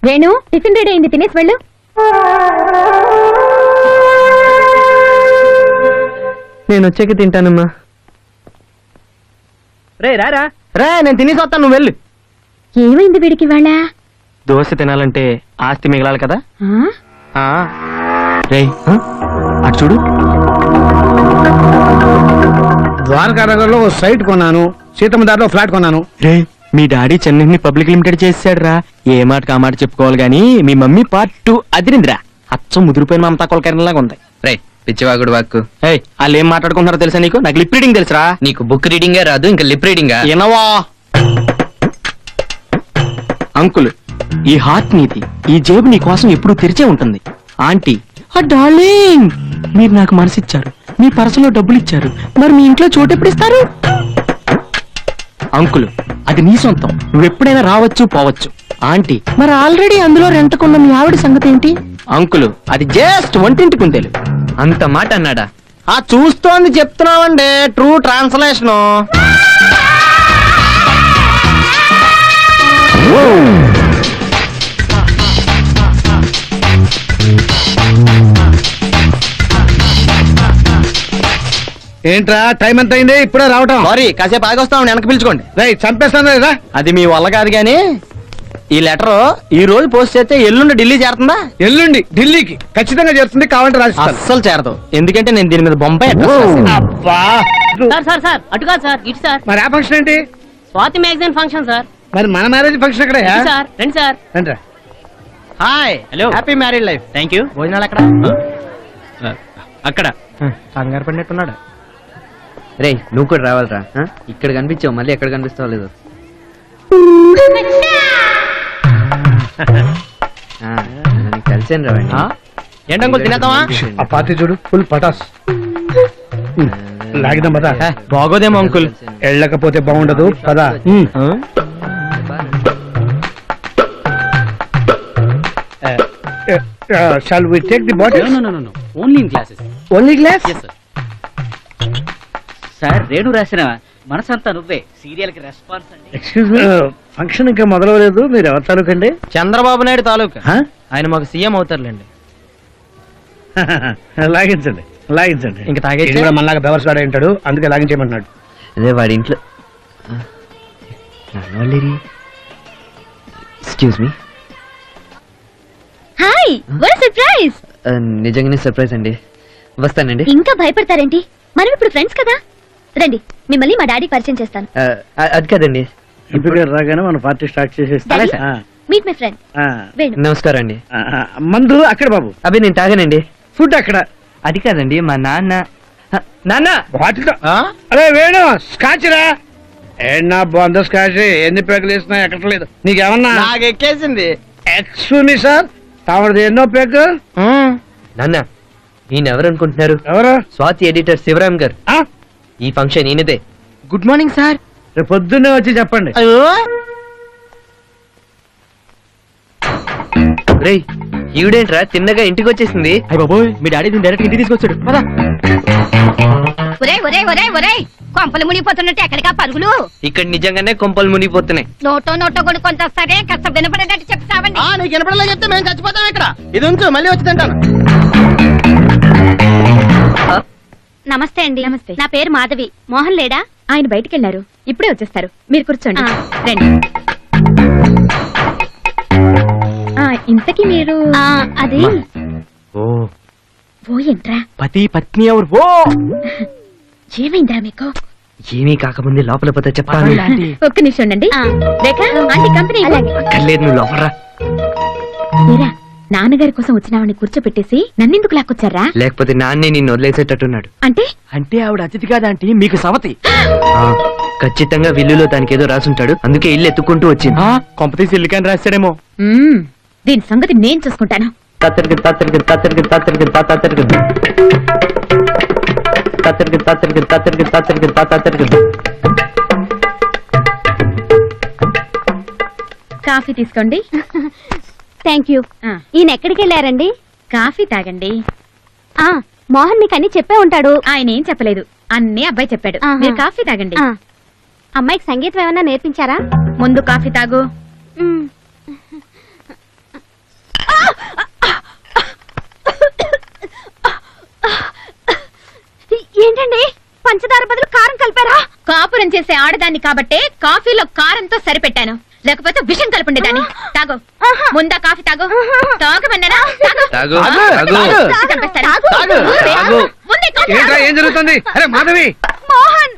Venu, tiffin ready అయింది, తినేసి వెళ్ళు. నేను వచ్చాక తింటానమ్మా. రే రారా రా, నేను తినేసి వస్తాను, నువ్వు వెళ్ళు. ఏమైంది వీడికి వాళ్ళ? దోశ తినాలంటే ఆస్తి మిగలాలి కదా. రే అటు చూడు. ద్వారకా నగర్ లో సైట్ కొన్నాను, సీతమ్మ దారిలో ఫ్లాట్ కొన్నాను. రే మీ డాడీ చెన్నైని పబ్లిక్ లిమిటెడ్ చేసాడు రా. ఏ మాట కా మాట చెప్పుకోవాలి గానీ మీ మమ్మీ పార్ట్ 2 అదిరిందిరా. అచ్చం ముదిరిపోయిన మమతా కొలకరణలాగా ఉంది. రే పిచ్చివాగుడు వాక్కు. వాళ్ళు ఏం మాట్లాడుకుంటున్నారో తెలుసా నీకు? నాకు లిప్ రీడింగ్ తెలుసురా. నీకు బుక్ రీడింగే రాదు, ఇంకా లిప్ రీడింగా? ఎనవా అంకుల్, ఈ హార్ట్ నీతి, ఈ జేబు నీ కోసం ఎప్పుడు తెరిచే ఉంటుంది. ఆంటీ డార్లింగ్, మీరు నాకు మనసిచ్చారు, మీ పర్సులో డబ్బులు ఇచ్చారు, మరి మీ ఇంట్లో చోటు ఎప్పుడు ఇస్తారు? అంకుల్, అది నీ సొంతం, నువ్వెప్పుడైనా రావచ్చు పోవచ్చు. ఆంటీ, మరి ఆల్రెడీ అందులో రెంటకున్న మీ ఆవిడ సంగతి ఏంటి? అంకుల్, అది జస్ట్ వంటింటి కుందేలు. అంత మాట అన్నాడా? ఆ చూస్తోంది చెప్తున్నావండి, ట్రూ ట్రాన్స్లేషన్. ఏంట్రా టైం ఎంత అయింది? ఇప్పుడే రావటం? సారీ, కాసేపు ఆగొస్తాం, వెనక్కి పిలుచుకోండి. రేయ్ చంపేస్తాను రా. అది మీ వల్ల కాదు గానీ ఈ లెటర్ ఈ రోజు పోస్ట్ చేస్తే ఎల్లుండి ఢిల్లీ చేరుతుందా? ఎల్లుండి ఢిల్లీకి ఖచ్చితంగా చేరుతుంది, కావాలంటే రాసిస్తాను. అస్సలు చేరదు, ఎందుకంటే నేను దీని మీద బొంబాయి అబ్బా సార్ సార్ అటు కాదు సార్, ఇటు సార్. మరి ఆ ఫంక్షన్ ఏంటి? Swathi magazine function sir. మరి మన మ్యారేజ్ ఫంక్షన్ ఎక్కడ? ఇటు సార్, రండి సార్. రండిరా. Hi, hello, happy married life. Thank you. భోజనాలు ఎక్కడ? అక్కడ. కంగారు పడినట్టున్నాడు. రే నువ్వు కూడా రావాలరా. ఇక్కడ కనిపించావు, మళ్ళీ ఎక్కడ కనిపిస్తావు లేదు. కలిసాను రావండి. ఏంటంకుల్ తినేద్దామా? ఆ పార్టీ చూడు, ఫుల్ పటాస్. లాగిదాం పదా. బాగోదేమో అంకుల్. వెళ్ళకపోతే బాగుండదు పదా. Shall we take the bottle? No. Only in glasses. Only glass? Yes, sir. Sir Renu రాసిన మనసంతా నువ్వే సీరియల్ కి రెస్పాన్స్ అండి. Excuse me. ఫంక్షన్ ఇంకా మొదలవలేదు, మీరు ఎవరి తాలూకండి? చంద్రబాబు నాయుడు తాలూకా. Huh? ఆయన మాకు సీఎం అవుతారులేండి. లాగించండి లాగించండి. ఇంక తాగేచ్చా? ఇది కూడా మనలాగా బెవర్స్ వాడే ఉంటాడు, అందుకే లాగించేయమంటున్నాడు. అదే వాడి ఇంట్లో. Excuse me. Hi, what surprise. నిజంగానే సర్ప్రైజ్ అండి. వస్తానండి. ఇంకా భయపడతారేంటి? మనం ఇప్పుడు ఫ్రెండ్స్ కదా. రండి, మిమ్మల్ని మా డాడీ పరిచయం చేస్తాను. అది కాదండి. ఇప్పుడు రాగానే మన పార్టీ స్టార్ట్ చేసేస్తాం. Meet my friend Venu. నమస్కారం అండి. మందు అక్కడ బాబు. అవి నేను తాగానండి. ఫుడ్ అక్కడ. అది కాదండి, మా నాన్న. నాన్న వాటిలో అరే వేణు, స్కాచ్ రా. ఏనా బాగుందో స్కాచ్, ఎన్ని పేకలు వేసినా ఎక్కట్లేదు. నీకేమన్నా? నాకు ఎక్కేసింది. ఎక్స్క్యూజ్ మీ సార్, తామది ఎన్నో పేక? నాన్న, ఈయన ఎవరు అనుకుంటున్నారు? ఎవరు? స్వాతి ఎడిటర్ శివరామ్ గారు. ఈ ఫంక్షన్ ఈయనదే. Good morning sir. రేపు పొద్దున్నే వచ్చి చెప్పండి. రేయ్ ఈవిడేంట్రా తిన్నగా ఇంటికి వచ్చేసింది? అయ్య బాబోయ్, మీ డాడీ దీన్ని డైరెక్ట్ ఇంటికి తీసుకొచ్చాడు. పదా. ఒరేయ్ కొంపలు మునిగిపోతున్నట్టు ఎక్కడికా పరుగులు? ఇక్కడ నిజంగానే కొంపలు మునిగిపోతున్నాయి. నోటో కొనుక్కొని వస్తారే, కాస్త వినపడేటట్టు చెప్తావండి. నీకు వినపడలే చెప్తే మేము చచ్చిపోతాం ఇక్కడ. ఇది ఉంచు, మళ్ళీ వచ్చి తింటాను. నమస్తే అండి. నమస్తే. నా పేరు మాధవి. మోహన్ లేడా? ఆయన బయటికి వెళ్ళారు, ఇప్పుడే వచ్చేస్తారు. మీరు కూర్చోండి. రండి. ఇంతకీ మీరు? అది ఓ ఏంట్రా? పతి పత్ని ఎవరు? ఓ ఏమైందా మీకు? ఏమీ కాకముందే లోపల పోతే చెప్తాను. ఒక్క నిమిషం ఉండండి. రేఖ, ఆంటీ కంపెనీ. అక్కర్లేదు, నువ్వు లోపలరా. నాన్నగారి కోసం వచ్చినావని కూర్చోపెట్టేసి నన్నెందుకు లాక్కొచ్చారా? లేకపోతే నాన్నే నిన్ను వదిలేసేటట్టున్నాడు. అంటే ఆవిడ అతిథి కాదంటే మీకు సవతి. ఖచ్చితంగా విల్లులో దానికి ఏదో రాసుంటాడు, అందుకే ఇల్లు ఎత్తుకుంటూ వచ్చింది. కొంపతీసి ఇల్లు కానీ రాశాడేమో. దీని సంగతి నేను చూసుకుంటాను. కాఫీ తీసుకోండి. Thank you. ఈయన ఎక్కడికి వెళ్ళారండి? కాఫీ తాగండి. మోహన్ మీకు అన్ని చెప్పే ఉంటాడు. ఆయన ఏం చెప్పలేదు, అన్నీ అబ్బాయి చెప్పాడు. మీరు కాఫీ తాగండి. అమ్మాయికి సంగీతం ఏమన్నా నేర్పించారా? ముందు కాఫీ తాగు. చేసే ఆడదాన్ని కాబట్టే కాఫీలో కారంతో సరిపెట్టాను, లేకపోతే విషం కలుపుండేదాన్ని. తాగు, ముందా కాఫీ తాగు. తాగమన్నానా? తాగు. తాగు, ఆ, తాగు. చంపి చంపేస్తాను. తాగు. ముందే కాఫీ ఏంట్రా తాగు. ఏం జరుగుతుంది? అరే మాధవి, మోహన్,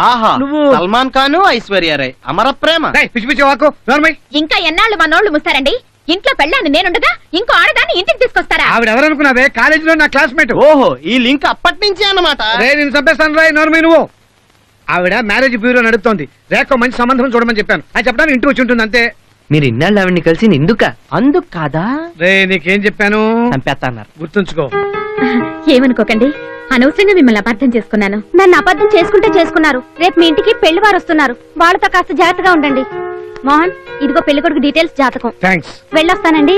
ఆహా నువ్వు సల్మాన్ ఖాన్ ఐశ్వర్య రాయ్ అమర ప్రేమ. పిచ్చి పిచ్చి వాకు నోర్మై. ఇంకా ఎన్నాళ్ళు మా నోళ్లు ముస్తారండి? ఇంట్లో పెళ్ళాను నేనుండగా ఇంకో ఆడదాన్ని ఇంటికి తీసుకొస్తారా? ఆవిడ ఎవరనుకున్నావే? కాలేజీలో నా క్లాస్మేట్. ఓహో ఈ లింక్ అప్పటి నుంచి అన్నమాట. రే నేను చంపేస్తాను రాయ్ నోర్మై నువ్వు. ఆవిడ మ్యారేజ్ బ్యూరో నడుపుతోంది. రేఖ మంచి సంబంధం చూడమని చెప్పాను. అది చెప్పడానికి ఇంటికి వచ్చి ఉంటుంది అంతే. మీరు ఇన్నాళ్ళు ఆవిడ్ని కలిసి ఎందుక? అందుకు కాదా రే నీకేం చెప్పాను? చంపేస్తా అన్నారు. గుర్తుంచుకో. ఏమనుకోకండి, అనవసరంగా మిమ్మల్ని అబద్ధం చేసుకున్నాను. నన్ను అబద్ధం చేసుకుంటే చేసుకున్నారు. రేపు మీ ఇంటికి పెళ్లి వారు వస్తున్నారు, వాళ్ళతో కాస్త జాగ్రత్తగా ఉండండి. మోహన్, ఇదిగో పెళ్లి కొడుకు డీటెయిల్స్, జాతకం. థ్యాంక్స్. వెళ్ళొస్తానండి.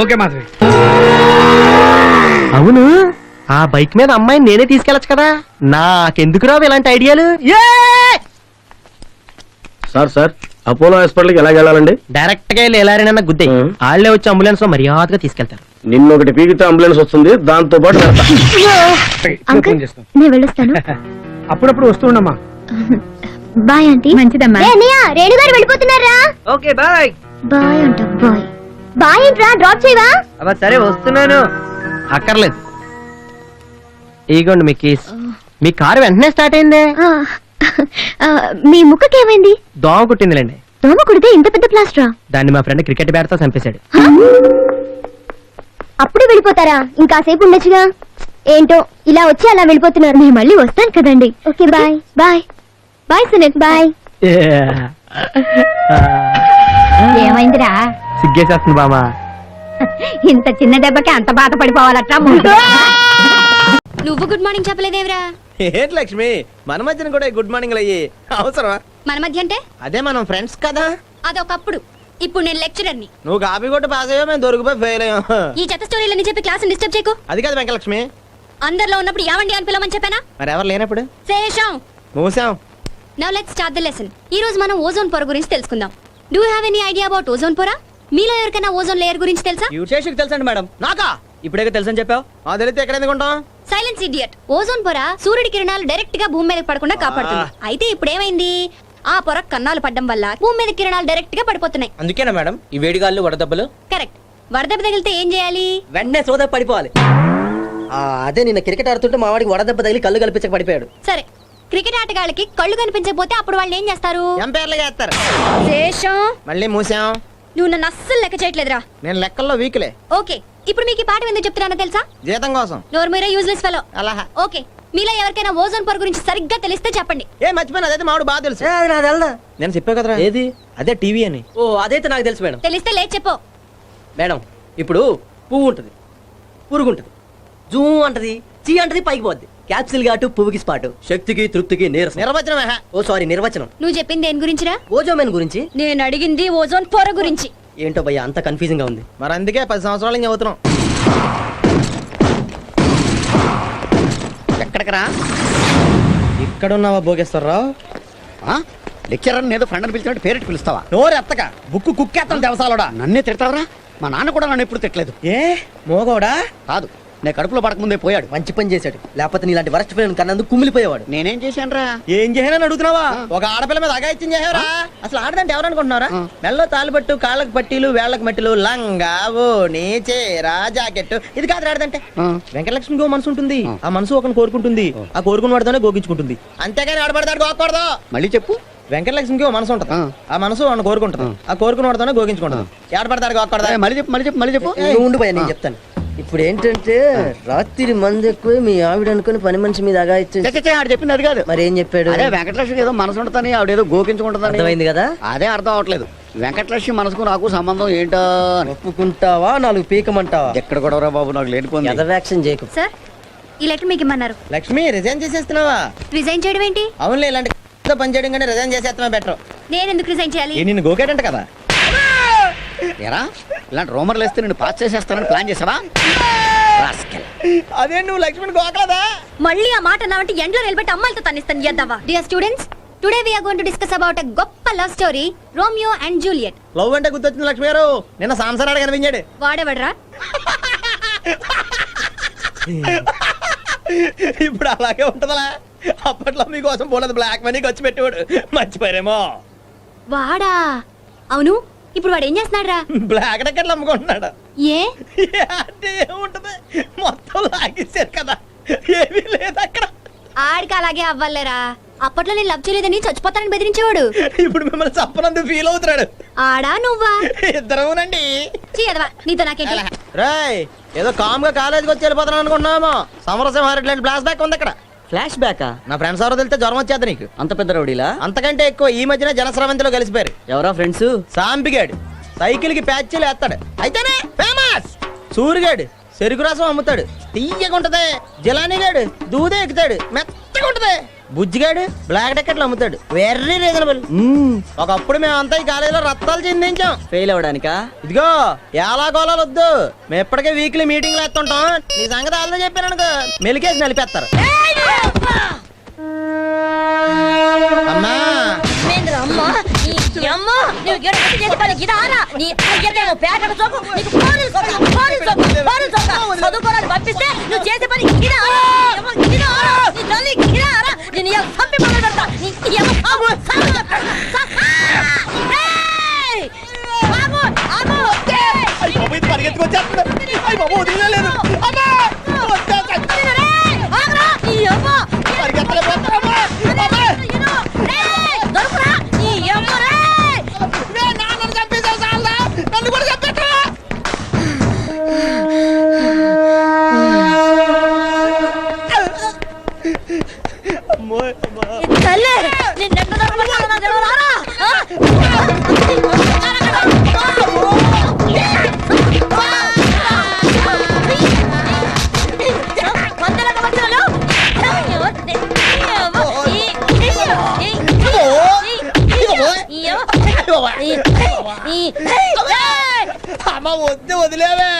ఓకే మాధవి. అవును ఆ బైక్ మీద అమ్మాయిని నేనే తీసుకెళ్ళచ్చు కదా, నాకెందుకు రావు ఇలాంటి ఐడియాలు? సార్ అపోలో హాస్పిటల్కి ఎలా వెళ్ళాలండి? డైరెక్ట్ గా వెళ్ళి ఎలారైనా గుద్దే వాళ్ళే వచ్చి అంబులెన్స్ లో మర్యాదగా తీసుకెళ్తారు. నిన్న ఒకటి పీకితే అంబులెన్స్ వస్తుంది, దాంతో పాటు వెళ్తా. ఫోన్ చేస్తాను. నేను వెళ్ళొస్తాను. అప్పుడప్పుడు వస్తూ ఉండమ్మా. Bye aunty. మంచిదమ్మా. రేణు గారు వెళ్ళిపోతున్నారా? Okay bye. బాయ్ అంట. బాయ్ బాయ్ ఏంట్రా, డ్రాప్ చేయవా? అబ్బా సరే వస్తున్నాను. అక్కర్లేదు, ఇగోండి మీ కీస్. మీ కారు వెంటనే స్టార్ట్ అయిందే. మీ ముక్కకి ఏమైంది? దోమ కుట్టిందిలేండి. దోమ కుడితే ఇంత పెద్ద ప్లాస్టరా? దాన్ని మా ఫ్రెండ్ క్రికెట్ బ్యాట్ తో చంపేశాడు. అప్పుడే వెళ్ళిపోతారా? ఇంకాసేపు ఉండొచ్చుగా. ఏంటో ఇలా వచ్చి అలా వెళ్ళిపోతున్నారు. నేను మళ్ళీ వస్తాను కదండి. Okay bye. Bye bye Sunith. Bye. ఏమైందిరా? సిగ్గేసేస్తుంది బామా. ఇంత చిన్న దెబ్బకి అంత బాధపడిపోవాలట్రా. నువ్వు గుడ్ మార్నింగ్ చెప్పలేదేవరా? ఏంటి లక్ష్మి, మన మధ్యన కూడా గుడ్ మార్నింగ్ అయ్యి అవసరమా? మన మధ్య అంటే అదే మనం ఫ్రెండ్స్ కదా. అదొకప్పుడు. ఇప్పుడు నేను లెక్చరర్ని. నువ్వు కాపీ కొట్టి పాస్ అయ్యో, మేము దొరికిపోయి ఫెయిల్ అయ్యాం. ఈ చెత్త స్టోరీలని చెప్పి క్లాస్ డిస్టర్బ్ చేయకు. అది కాదు వెంకలక్ష్మి. అందరిలో ఉన్నప్పుడు యావండి అని పిలవమని చెప్పానా? మరి ఎవరు లేనప్పుడు శేషం. మూసాం. Now let's start the lesson. ఈ రోజు మనం ఓజోన్ పొర గురించి తెలుసుకుందాం. Do you have any idea about ozone పొర? మీలో ఎవరికైనా ఓజోన్ లేయర్ గురించి తెలుసా? శేషుకి తెలుసండి మేడం. నాకా? ఇప్పుడే తెలుసని చెప్పావు. ఆ తెలిస్తే ఎక్కడ ఎందుకుంటాం? Silence idiot. ఓజోన్ పొర సూర్యుడి కిరణాలు డైరెక్ట్ గా భూమి మీద పడకుండా కాపాడుతుంది. అయితే ఇప్పుడు ఏమైంది? ఆ పొర కన్నాలు పడ్డం వల్ల భూమి మీద కిరణాలు డైరెక్ట్ గా పడిపోతున్నాయి. అందుకేనా మేడం ఈ వేడిగాళ్ళు వడదెబ్బలు? కరెక్ట్. వరదెబ్బ తగిలితే ఏం చేయాలి? వెంటనే సోదా పడిపోవాలి. అదే నిన్న క్రికెట్ ఆడుతుంటే మా వాడికి వడదెబ్బ తగిలి కళ్ళు కల్పించక పడిపోయాడు. సరే, క్రికెట్ ఆటగాళ్ళకి కళ్ళు కనిపించకపోతే అప్పుడు వాళ్ళు ఏం చేస్తారు? ఎంపైర్లు చేస్తారు. శేషం, మళ్ళీ మూసాం. నువ్వు నన్ను అస్సలు లెక్క చేయట్లేదురా. నేను లెక్కల్లో వీక్లే. ఓకే, ఇప్పుడు మీకు ఈ పాఠం ఎందుకు చెప్తున్నానో తెలుసా? జీతం కోసం. నోరు మీరే యూజ్లెస్ ఫెలో. అలా ఓకే, మీలో ఎవరికైనా ఓజోన్ పొర గురించి సరిగ్గా తెలిస్తే చెప్పండి. ఏ మర్చిపోయిన అదైతే మామిడి బాగా తెలుసు. నేను చెప్పావు కదరా. ఏది? అదే టీవీ అని. ఓ అదైతే నాకు తెలుసు మేడం. తెలిస్తే లేదు చెప్పు. మేడం ఇప్పుడు పువ్వు ఉంటది, పురుగు ఉంటది, జూ అంటది, చీ అంటది, పైకి పోద్ది. క్యాప్సిల్ ఘాటు, పువ్వుకి స్పాటు, శక్తికి తృప్తికి నీరసం. నిర్వచనమే. ఓ సారీ, నిర్వచనం. నువ్వు చెప్పింది దేని గురించిరా? ఓజోమెన్ గురించి. నేను అడిగింది ఓజోన్ పొర గురించి. ఏంటో భయ్య అంత కన్ఫ్యూజింగ్ గా ఉంది. మరి అందుకే 10 సంవత్సరాల నుంచి చదువుతున్నాం. ఎక్కడికరా? ఇక్కడున్నావా భోగేశ్వరరావు? లెక్చరర్ ఏదో ఫ్రెండ్ అని పిలిచినట్టు పేరెట్ పిలుస్తావా? నోరు ఎత్తగా బుక్కు కుక్కేస్తాను దేవసాలోడా. నన్నే తిడతారా? మా నాన్న కూడా నన్ను ఎప్పుడు తిట్టలేదు. ఏ మోగోడా? కాదు, నేను కడుపులో పడకముందే పోయాడు. మంచి పని చేశాడు, లేకపోతే నీలాంటి వరస్ట్ పిల్లలు కన్నందుకు కుమిలిపోయేవాడు. నేనేం చేశానురా? ఏం చేయాలని అడుగుతున్నావా? ఒక ఆడపిల్ల మీద అగాయిత్యం చేసావరా? అసలు ఆడదంటే ఎవరు అనుకుంటున్నారా? మెల్లో తాలిబట్టు, కాళ్ళకు పట్టీలు, వేళ్లకు మట్టిలు, లంగా, ఓణి, చీర, జాకెట్. ఇది కాదు ఆడదంటే. వెంకటలక్ష్మికి ఓ మనసు ఉంటుంది. ఆ మనసు ఒకరిని కోరుకుంటుంది. ఆ కోరుకున్న వాడితోనే గోగించుకుంటుంది. అంతేగాని ఆడబడతాడు గోకూడదు. మళ్ళీ చెప్పు. వెంకటలక్ష్మికి ఓ మనసు ఉంటుంది. ఆ మనసు వాడిని కోరుకుంటుంది. ఆ కోరుకున్న వాడితోనే గోగించుకుంటుంది. ఏడబడతాడు గోకూడదు. మళ్ళీ చెప్పు. నువ్వు ఉండు భయ్యా, నేను చెప్తాను. ఇప్పుడు ఏంటంటే రాత్రి మంది ఎక్కువ మీ ఆవిడ అనుకుని పని మనిషి మీద ఆడు చెప్పింది అది కాదు. మరి ఏం చెప్పాడు? అదే వెంకటలక్ష్మి ఏదో మనసు ఉంటుందని, ఆవిడేదో గోకించుకుంటుందని. అర్థమైంది కదా? అదే అర్థం అవట్లేదు. వెంకటలక్ష్మి మనసుకు నాకు సంబంధం ఏంటో అని. ఒప్పుకుంటావా, నాలుగు పీకమంటావా? ఎక్కడ గొడవరా బాబు, నాకు లేనిపోయింది. ఎదవ్యాక్షన్ చేయకు. సార్, ఈ లెటర్ మీకు ఇమ్మన్నారు. లక్ష్మి రిజైన్ చేసేస్తున్నావా? రిజైన్ చేయడం ఏంటి? అవునులే, ఇలాంటి పని చేయడం కానీ రిజైన్ చేసేస్తామే బెటర్. నేను ఎందుకు రిజైన్ చేయాలి? నిన్ను గోకాడంట కదా. ఏరా, ఇలాంటి రోమర్లు వేస్తే నేను పాస్ చేసేస్తానని ప్లాన్ చేసావా? అదే నువ్వు లక్ష్మిని గోకలేదా? మళ్ళీ ఆ మాట నావంటి ఎండ్లో నిలబెట్టి అమ్మాయిలతో తన్నిస్తాను యద్దవా. Dear students, today we are going to discuss about a గొప్ప love story, Romeo and Juliet. Love అంటే గుర్తొచ్చింది లక్ష్మి గారు. నిన్న సాంసరాడు కనిపించాడు. వాడేవడ్రా? ఇప్పుడు అలాగే ఉంటదలా. అప్పట్లో మీకోసం పోలేదు బ్లాక్ మనీ ఖర్చు పెట్టేవాడు మర్చిపోయారేమో. వాడా? అవును, ఇప్పుడు వాడు ఏం చేస్తున్నాడు రా? బ్లాక్ టికెట్లు అమ్ముకుంటున్నాడు. ఏ? అంటే ఏముంటది, మొత్తం లాగేశారు కదా, ఏమీ లేదు అక్కడ. ఆడికి అలాగే అవ్వాలేరా. అప్పట్లో నేను లవ్ చేయలేదని చచ్చిపోతానని బెదిరించేవాడు. ఇప్పుడు మిమ్మల్ని చప్పనందుకు ఫీల్ అవుతున్నాడు. ఆడా నువ్వా? ఇద్దరునండి. చీయదవా, నీతో నాకేంటి? రాయ్ ఏదో కామ్ గా కాలేజీకి వచ్చి వెళ్ళిపోతాను అనుకుంటున్నామో. సమరసింహారెడ్డి లాంటి ఫ్లాష్ బ్యాక్ ఉంది అక్కడ. ఫ్లాష్ బ్యాక్ నా ఫ్రెండ్స్ ఎవరో తెలితే జ్వరం వచ్చేది నీకు. అంత పెద్ద రౌడీలా? అంతకంటే ఎక్కువ ఈ మధ్యన జనస్రవంతిలో కలిసిపోయారు. ఎవరా ఫ్రెండ్స్? సాంపిగాడు సైకిల్ కి ప్యాచ్లు వేస్తాడు, అయితేనే ఫేమస్. సూరిగాడు చెరుకు రసం అమ్ముతాడు, తీయగా ఉంటది. జిలానీగాడు దూదే ఎక్కుతాడు, మెత్తగా ఉంటది. బుజ్జిగాడు బ్లాక్ టికెట్లు అమ్ముతాడు, వెరీ రీజనబుల్. ఒకప్పుడు మేమంతా ఈ కాలేజీలో రత్తాలు చెందించాం. ఫెయిల్ అవడానికా? ఇదిగో ఎలా గోళాలు వద్దు, మేము ఎప్పటికే వీక్లీ మీటింగ్లు వేస్తుంటాం. నీ సంగతి వాళ్ళతో చెప్పాను అనుకో, మెలికేసి నలిపేస్తారు. అమ్మా పంపిస్తే నువ్వు చేసే పని అమ్మ వద్దు, వదిలేవే.